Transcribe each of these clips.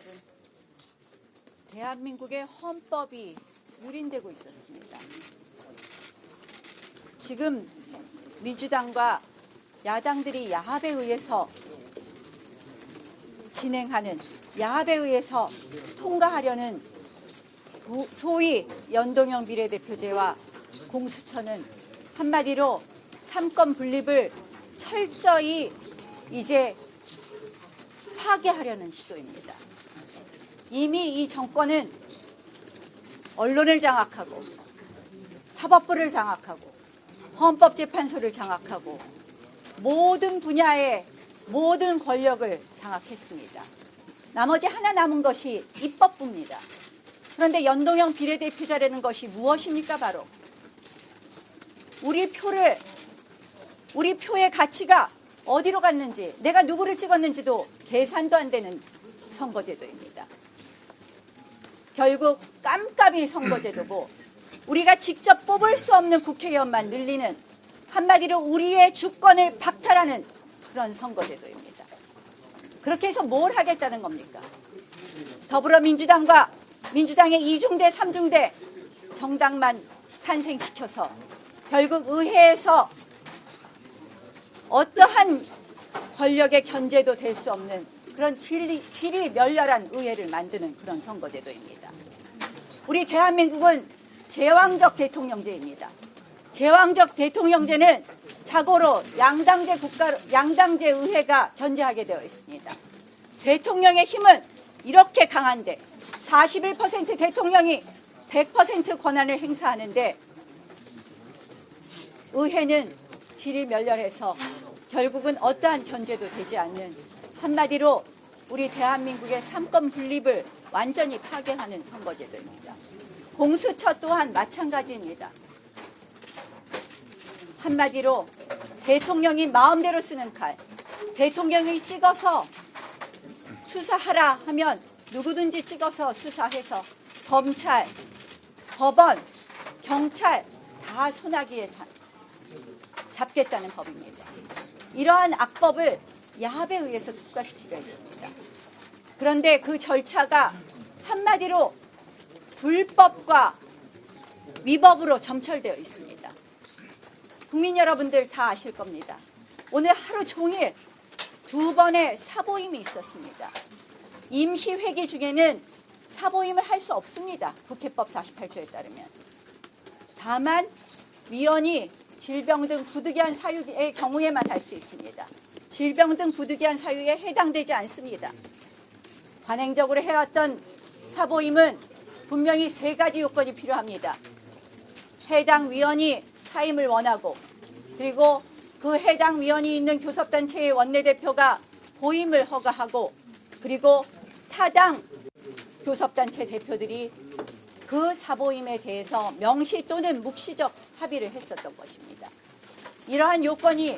여러분, 대한민국의 헌법이 유린되고 있었습니다. 지금 민주당과 야당들이 야합에 의해서 진행하는, 야합에 의해서 통과하려는 소위 연동형 비례대표제와 공수처는 한마디로 삼권 분립을 철저히 이제 파괴하려는 시도입니다. 이미 이 정권은 언론을 장악하고 사법부를 장악하고 헌법재판소를 장악하고 모든 분야의 모든 권력을 장악했습니다. 나머지 하나 남은 것이 입법부입니다. 그런데 연동형 비례대표제라는 것이 무엇입니까? 바로 우리 표의 가치가 어디로 갔는지, 내가 누구를 찍었는지도 계산도 안 되는 선거제도입니다. 결국 깜깜이 선거제도고, 우리가 직접 뽑을 수 없는 국회의원만 늘리는, 한마디로 우리의 주권을 박탈하는 그런 선거제도입니다. 그렇게 해서 뭘 하겠다는 겁니까? 더불어민주당과 민주당의 2중대, 3중대 정당만 탄생시켜서 결국 의회에서 어떠한 권력의 견제도 될 수 없는 그런 질이 멸렬한 의회를 만드는 그런 선거제도입니다. 우리 대한민국은 제왕적 대통령제입니다. 제왕적 대통령제는 자고로 양당제 의회가 견제하게 되어 있습니다. 대통령의 힘은 이렇게 강한데 41% 대통령이 100% 권한을 행사하는데 의회는 질이 멸렬해서 결국은 어떠한 견제도 되지 않는, 한마디로 우리 대한민국의 삼권 분립을 완전히 파괴하는 선거제도입니다. 공수처 또한 마찬가지입니다. 한마디로 대통령이 마음대로 쓰는 칼, 대통령이 찍어서 수사하라 하면 누구든지 찍어서 수사해서 검찰, 법원, 경찰 다 소나기에 잡겠다는 법입니다. 이러한 악법을 야합에 의해서 통과시키려 했습니다. 그런데 그 절차가 한마디로 불법과 위법으로 점철되어 있습니다. 국민 여러분들 다 아실 겁니다. 오늘 하루 종일 2번의 사보임이 있었습니다. 임시회기 중에는 사보임을 할 수 없습니다. 국회법 48조에 따르면. 다만 위원이 질병 등 부득이한 사유의 경우에만 할 수 있습니다. 질병 등 부득이한 사유에 해당되지 않습니다. 관행적으로 해왔던 사보임은 분명히 3가지 요건이 필요합니다. 해당 위원이 사임을 원하고, 그리고 그 해당 위원이 있는 교섭단체의 원내대표가 보임을 허가하고, 그리고 타당 교섭단체 대표들이 그 사보임에 대해서 명시 또는 묵시적 합의를 했었던 것입니다. 이러한 요건이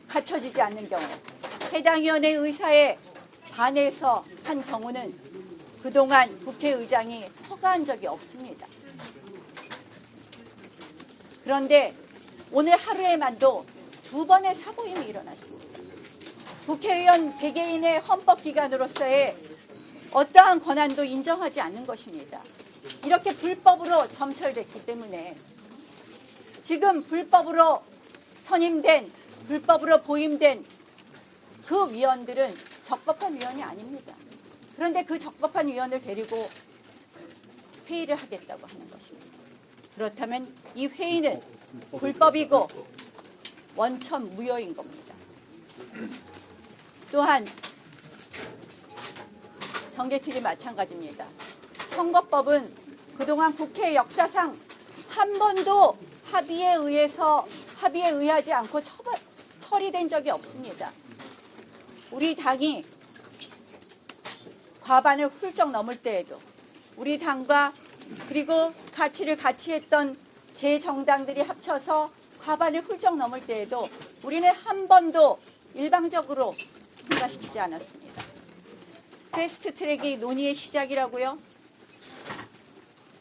갖춰지지 않는 경우, 해당 위원의 의사에 반해서 한 경우는 그동안 국회의장이 허가한 적이 없습니다. 그런데 오늘 하루에만도 2번의 사보임이 일어났습니다. 국회의원 개개인의 헌법기관으로서의 어떠한 권한도 인정하지 않는 것입니다. 이렇게 불법으로 점철됐기 때문에 지금 불법으로 선임된, 불법으로 보임된 그 위원들은 적법한 위원이 아닙니다. 그런데 그 적법한 위원을 데리고 회의를 하겠다고 하는 것입니다. 그렇다면 이 회의는 불법이고 원천 무효인 겁니다. 또한 정개특위 마찬가지입니다. 선거법은 그동안 국회 역사상 한 번도 합의에 의하지 않고 처리된 적이 없습니다. 우리 당이 과반을 훌쩍 넘을 때에도, 우리 당과 그리고 가치를 같이 했던 제 정당들이 합쳐서 과반을 훌쩍 넘을 때에도 우리는 한 번도 일방적으로 통과시키지 않았습니다. 패스트트랙이 논의의 시작이라고요?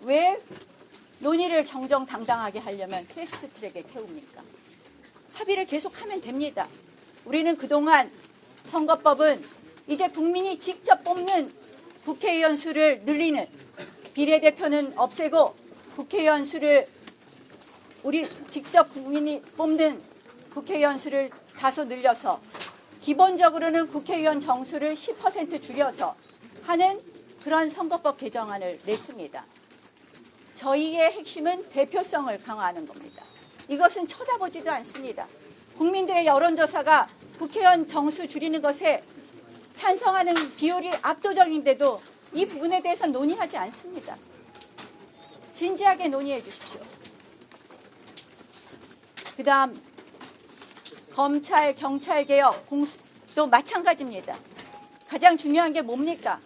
왜 논의를 정정당당하게 하려면 패스트트랙에 태웁니까? 합의를 계속하면 됩니다. 우리는 그동안 선거법은 이제 국민이 직접 뽑는 국회의원 수를 늘리는, 비례대표는 없애고 국회의원 수를 우리 직접 국민이 뽑는 국회의원 수를 다소 늘려서 기본적으로는 국회의원 정수를 10% 줄여서 하는 그런 선거법 개정안을 냈습니다. 저희의 핵심은 대표성을 강화하는 겁니다. 이것은 쳐다보지도 않습니다. 국민들의 여론조사가 국회의원 정수 줄이는 것에 찬성하는 비율이 압도적인데도 이 부분에 대해서 논의하지 않습니다. 진지하게 논의해 주십시오. 그다음 검찰, 경찰 개혁, 공수도 마찬가지입니다. 가장 중요한 게 뭡니까?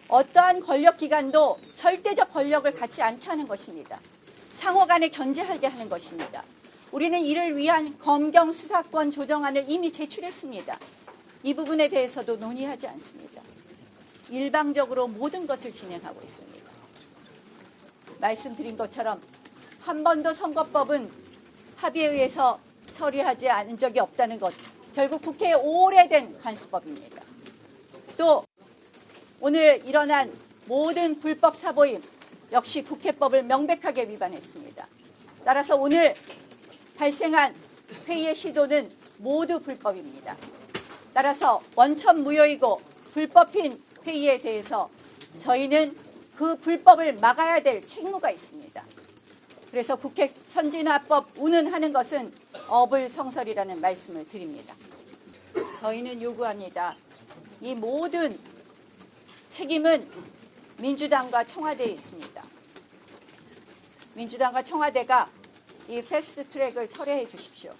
어떠한 권력기관도 절대적 권력을 갖지 않게 하는 것입니다. 상호 간에 견제하게 하는 것입니다. 우리는 이를 위한 검경 수사권 조정안을 이미 제출했습니다. 이 부분에 대해서도 논의하지 않습니다. 일방적으로 모든 것을 진행하고 있습니다. 말씀드린 것처럼 한 번도 선거법은 합의에 의해서 처리하지 않은 적이 없다는 것, 결국 국회의 오래된 관습법입니다. 또 오늘 일어난 모든 불법 사보임 역시 국회법을 명백하게 위반했습니다. 따라서 오늘 발생한 회의의 시도는 모두 불법입니다. 따라서 원천무효이고 불법인 회의에 대해서 저희는 그 불법을 막아야 될 책무가 있습니다. 그래서 국회 선진화법 운운하는 것은 어불성설이라는 말씀을 드립니다. 저희는 요구합니다. 이 모든 책임은 민주당과 청와대에 있습니다. 민주당과 청와대가 이 패스트트랙을 철회해 주십시오.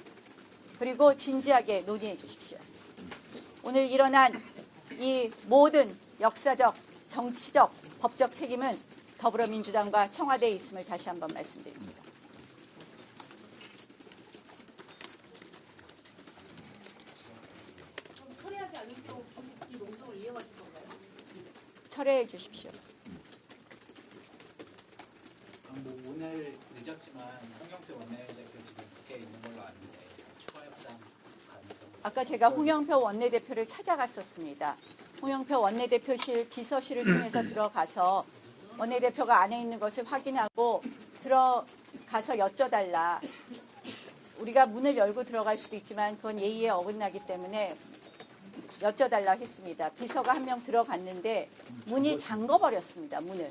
그리고 진지하게 논의해 주십시오. 오늘 일어난 이 모든 역사적, 정치적, 법적 책임은 더불어민주당과 청와대에 있음을 다시 한번 말씀드립니다. 철회하지 않는 경우 이 농성을 이어가실 건가요? 철회해 주십시오. 뭐 오늘 늦었지만 홍영표 원내대표 지금 국회에 있는 걸로 아는데 추가 협상 가능성? 아까 제가 홍영표 원내대표를 찾아갔었습니다. 홍영표 원내대표실 비서실을 통해서 들어가서 원내대표가 안에 있는 것을 확인하고 들어가서 여쭤달라. 우리가 문을 열고 들어갈 수도 있지만 그건 예의에 어긋나기 때문에 여쭤달라 했습니다. 비서가 한 명 들어갔는데 문이 잠궈버렸습니다. 문을.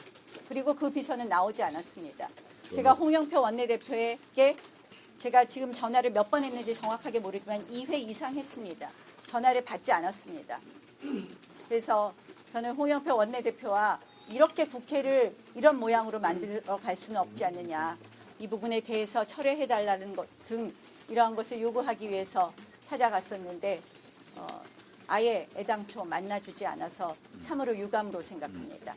그리고 그 비서는 나오지 않았습니다. 제가 홍영표 원내대표에게 제가 지금 전화를 몇 번 했는지 정확하게 모르지만 2회 이상 했습니다. 전화를 받지 않았습니다. 그래서 저는 홍영표 원내대표와 이렇게 국회를 이런 모양으로 만들어 갈 수는 없지 않느냐. 이 부분에 대해서 철회해달라는 것 등 이러한 것을 요구하기 위해서 찾아갔었는데 아예 애당초 만나주지 않아서 참으로 유감으로 생각합니다.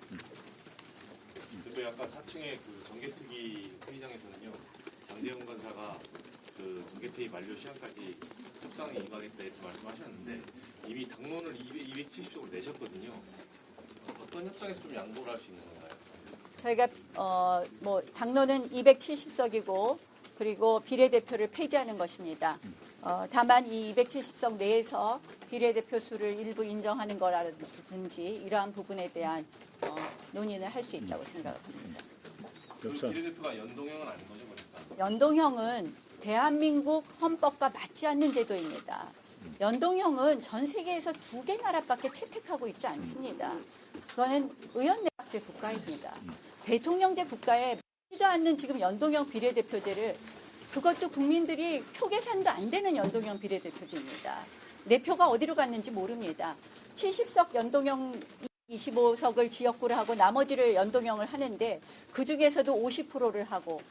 대표 아까 4층의 그 정개특위 회의장에서는요, 장재훈 간사가 그 정개특위 만료 시한까지 협상에 임하겠다 이렇게 말씀하셨는데 이미 당론을 270석으로 내셨거든요. 어떤 협상에서 좀 양보를 할 수 있는 건가요? 저희가 뭐 당론은 270석이고 그리고 비례대표를 폐지하는 것입니다. 다만 이 270석 내에서 비례대표 수를 일부 인정하는 거라든지 이러한 부분에 대한 논의는 할 수 있다고 생각합니다. 비례대표가 연동형은 아닌 거죠, 그러니까? 연동형은 대한민국 헌법과 맞지 않는 제도입니다. 연동형은 전 세계에서 2개 나라밖에 채택하고 있지 않습니다. 그거는 의원내각제 국가입니다. 대통령제 국가에 맞지도 않는 지금 연동형 비례대표제를 그것도 국민들이 표 계산도 안 되는 연동형 비례대표제입니다. 내 표가 어디로 갔는지 모릅니다. 70석 연동형 25석을 지역구로 하고 나머지를 연동형을 하는데 그중에서도 50%를 하고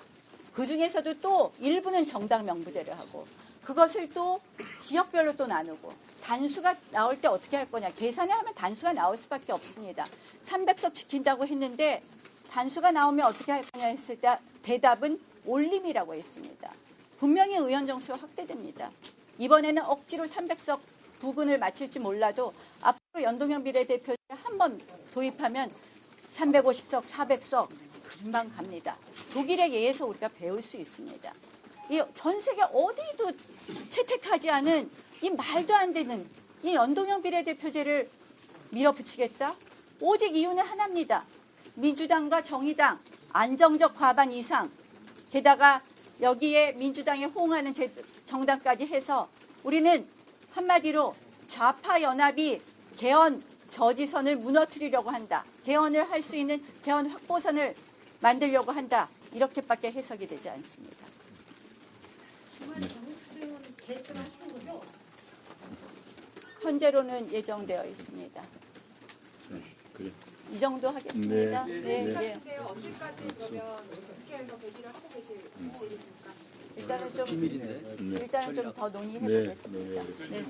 그중에서도 또 일부는 정당 명부제를 하고 그것을 또 지역별로 또 나누고 단수가 나올 때 어떻게 할 거냐. 계산을 하면 단수가 나올 수밖에 없습니다. 300석 지킨다고 했는데 단수가 나오면 어떻게 할 거냐 했을 때 대답은 올림이라고 했습니다. 분명히 의원 정수가 확대됩니다. 이번에는 억지로 300석 부근을 맞출지 몰라도 앞으로 연동형 비례대표를 한번 도입하면 350석, 400석 금방 갑니다. 독일의 예에서 우리가 배울 수 있습니다. 이 전 세계 어디도 채택하지 않은 이 말도 안 되는 이 연동형 비례대표제를 밀어붙이겠다? 오직 이유는 하나입니다. 민주당과 정의당 안정적 과반 이상, 게다가 여기에 민주당에 호응하는 정당까지 해서 우리는 한마디로 좌파 연합이 개헌 저지선을 무너뜨리려고 한다. 개헌을 할 수 있는 개헌 확보선을 만들려고 한다. 이렇게밖에 해석이 되지 않습니다. 주말에 정수증은 계획을 하시는 거죠? 현재로는 예정되어 있습니다. 그래. 이 정도 하겠습니다. 네. 네. 주세요. 언제까지 그러면 국회에서 배지를 하고 계십니까? 일단은 좀 네. 일단은 좀 더 논의해 네. 보겠습니다. 네. 네.